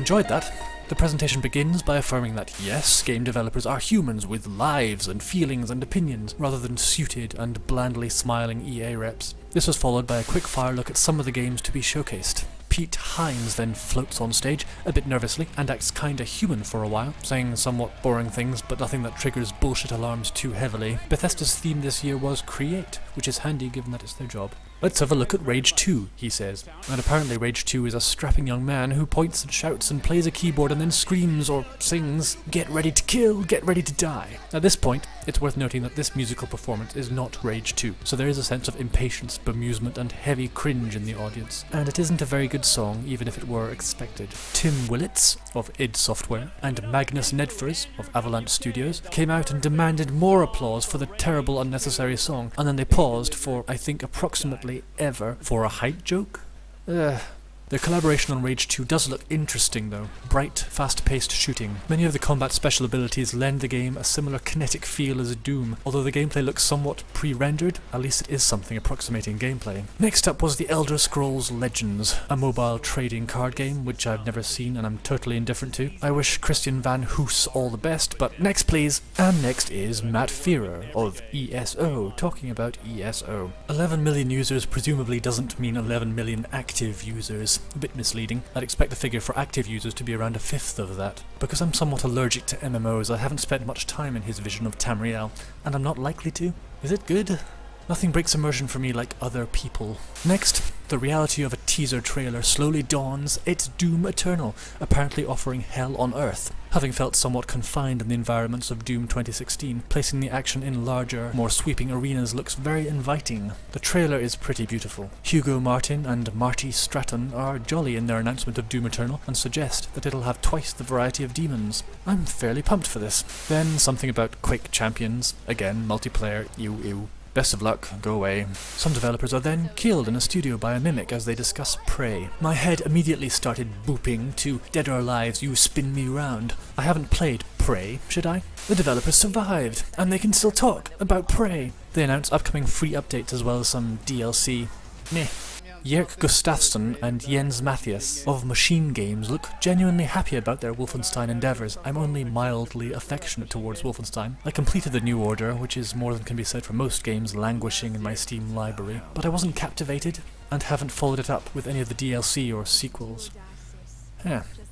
enjoyed that. The presentation begins by affirming that yes, game developers are humans with lives and feelings and opinions, rather than suited and blandly smiling EA reps. This was followed by a quick fire look at some of the games to be showcased. Pete Hines then floats on stage, a bit nervously, and acts kinda human for a while, saying somewhat boring things, but nothing that triggers bullshit alarms too heavily. Bethesda's theme this year was Create, which is handy given that it's their job. Let's have a look at Rage 2, he says. And apparently Rage 2 is a strapping young man who points and shouts and plays a keyboard and then screams or sings, "Get ready to kill, get ready to die." At this point, it's worth noting that this musical performance is not Rage 2, so there is a sense of impatience, bemusement and heavy cringe in the audience. And it isn't a very good song, even if it were expected. Tim Willits, of id Software, and Magnus Nedfors, of Avalanche Studios, came out and demanded more applause for the terrible, unnecessary song, and then they paused for, I think, approximately ever for a height joke? The collaboration on Rage 2 does look interesting though. Bright, fast-paced shooting. Many of the combat special abilities lend the game a similar kinetic feel as Doom. Although the gameplay looks somewhat pre-rendered, at least it is something approximating gameplay. Next up was The Elder Scrolls Legends, a mobile trading card game which I've never seen and I'm totally indifferent to. I wish Christian Van Hoos all the best, but next please! And next is Matt Fearer of ESO, talking about ESO. 11 million users presumably doesn't mean 11 million active users. A bit misleading. I'd expect the figure for active users to be around a fifth of that. Because I'm somewhat allergic to MMOs, I haven't spent much time in his vision of Tamriel, and I'm not likely to. Is it good? Nothing breaks immersion for me like other people. Next, the reality of a teaser trailer slowly dawns. It's Doom Eternal, apparently offering hell on Earth. Having felt somewhat confined in the environments of Doom 2016, placing the action in larger, more sweeping arenas looks very inviting. The trailer is pretty beautiful. Hugo Martin and Marty Stratton are jolly in their announcement of Doom Eternal and suggest that it'll have twice the variety of demons. I'm fairly pumped for this. Then something about Quake Champions. Again, multiplayer, ew. Best of luck, go away. Some developers are then killed in a studio by a mimic as they discuss Prey. My head immediately started booping to Dead or Alive's You Spin Me Round. I haven't played Prey, should I? The developers survived, and they can still talk about Prey. They announce upcoming free updates as well as some DLC. Meh. Jörg Gustafsson and Jens Mathias of Machine Games look genuinely happy about their Wolfenstein endeavours. I'm only mildly affectionate towards Wolfenstein. I completed the New Order, which is more than can be said for most games languishing in my Steam library, but I wasn't captivated, and haven't followed it up with any of the DLC or sequels.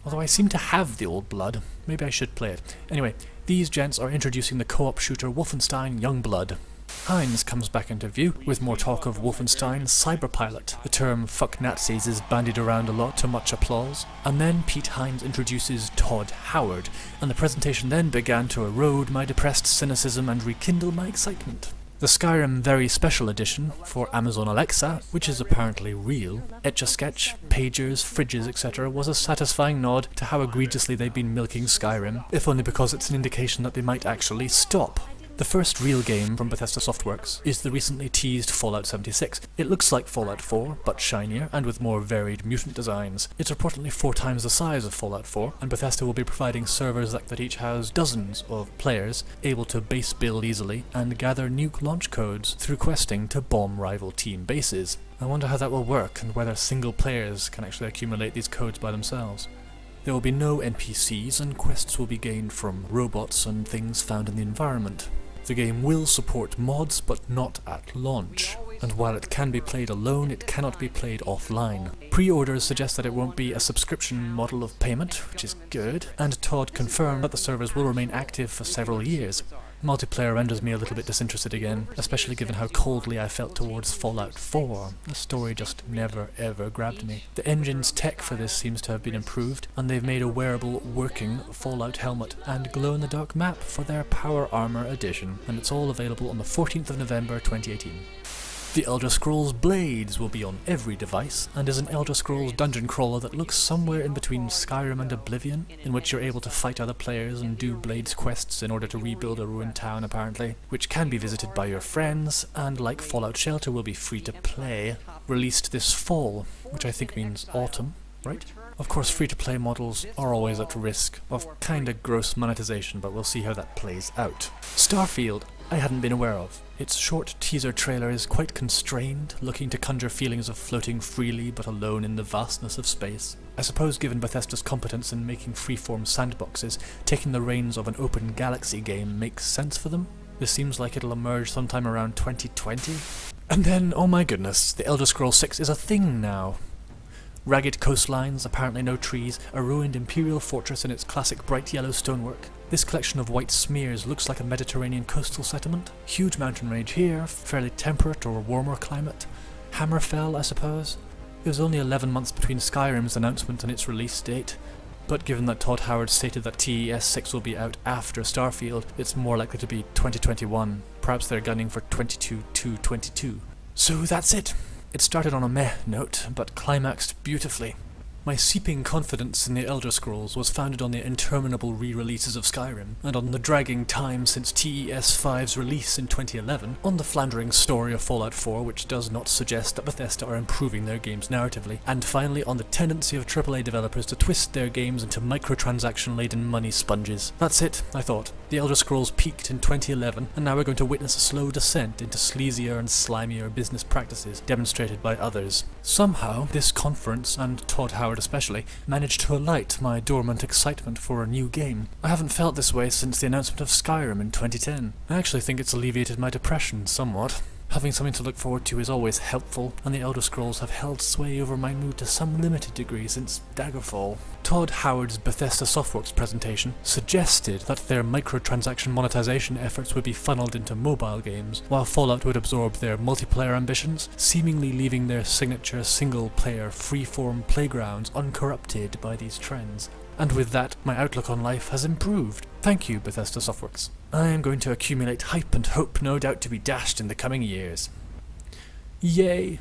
Although I seem to have the old blood, maybe I should play it. Anyway, these gents are introducing the co-op shooter Wolfenstein Youngblood. Hines comes back into view, with more talk of Wolfenstein Cyberpilot. The term fuck Nazis is bandied around a lot to much applause. And then Pete Hines introduces Todd Howard, and the presentation then began to erode my depressed cynicism and rekindle my excitement. The Skyrim Very Special Edition for Amazon Alexa, which is apparently real, Etch-a-Sketch, pagers, fridges, etc. was a satisfying nod to how egregiously they've been milking Skyrim, if only because it's an indication that they might actually stop. The first real game from Bethesda Softworks is the recently teased Fallout 76. It looks like Fallout 4, but shinier and with more varied mutant designs. It's reportedly 4 times the size of Fallout 4, and Bethesda will be providing servers that each house dozens of players able to base build easily and gather nuke launch codes through questing to bomb rival team bases. I wonder how that will work and whether single players can actually accumulate these codes by themselves. There will be no NPCs, and quests will be gained from robots and things found in the environment. The game will support mods, but not at launch, and while it can be played alone, it cannot be played offline. Pre-orders suggest that it won't be a subscription model of payment, which is good, and Todd confirmed that the servers will remain active for several years. Multiplayer renders me a little bit disinterested again, especially given how coldly I felt towards Fallout 4. The story just never ever grabbed me. The engine's tech for this seems to have been improved, and they've made a wearable, working Fallout helmet and glow-in-the-dark map for their Power Armor edition, and it's all available on the 14th of November 2018. The Elder Scrolls Blades will be on every device, and is an Elder Scrolls dungeon crawler that looks somewhere in between Skyrim and Oblivion, in which you're able to fight other players and do Blades quests in order to rebuild a ruined town apparently, which can be visited by your friends, and like Fallout Shelter will be free to play. Released this fall, which I think means autumn, right? Of course, free-to-play models are always at risk of kinda gross monetization, but we'll see how that plays out. Starfield I hadn't been aware of. Its short teaser trailer is quite constrained, looking to conjure feelings of floating freely but alone in the vastness of space. I suppose given Bethesda's competence in making freeform sandboxes, taking the reins of an open galaxy game makes sense for them. This seems like it'll emerge sometime around 2020. And then, oh my goodness, The Elder Scrolls 6 is a thing now. Ragged coastlines, apparently no trees, a ruined imperial fortress in its classic bright yellow stonework. This collection of white smears looks like a Mediterranean coastal settlement. Huge mountain range here, fairly temperate or warmer climate. Hammerfell, I suppose. It was only 11 months between Skyrim's announcement and its release date, but given that Todd Howard stated that TES 6 will be out after Starfield, it's more likely to be 2021. Perhaps they're gunning for 22/2/22. So that's it. It started on a meh note, but climaxed beautifully. My seeping confidence in the Elder Scrolls was founded on the interminable re-releases of Skyrim, and on the dragging time since TES 5's release in 2011, on the floundering story of Fallout 4 which does not suggest that Bethesda are improving their games narratively, and finally on the tendency of AAA developers to twist their games into microtransaction-laden money sponges. That's it, I thought. The Elder Scrolls peaked in 2011, and now we're going to witness a slow descent into sleazier and slimier business practices demonstrated by others. Somehow, this conference, and Todd Howard especially, managed to alight my dormant excitement for a new game. I haven't felt this way since the announcement of Skyrim in 2010. I actually think it's alleviated my depression somewhat. Having something to look forward to is always helpful, and the Elder Scrolls have held sway over my mood to some limited degree since Daggerfall. Todd Howard's Bethesda Softworks presentation suggested that their microtransaction monetization efforts would be funneled into mobile games, while Fallout would absorb their multiplayer ambitions, seemingly leaving their signature single-player freeform playgrounds uncorrupted by these trends. And with that, my outlook on life has improved. Thank you, Bethesda Softworks. I am going to accumulate hype and hope, no doubt to be dashed in the coming years. Yay!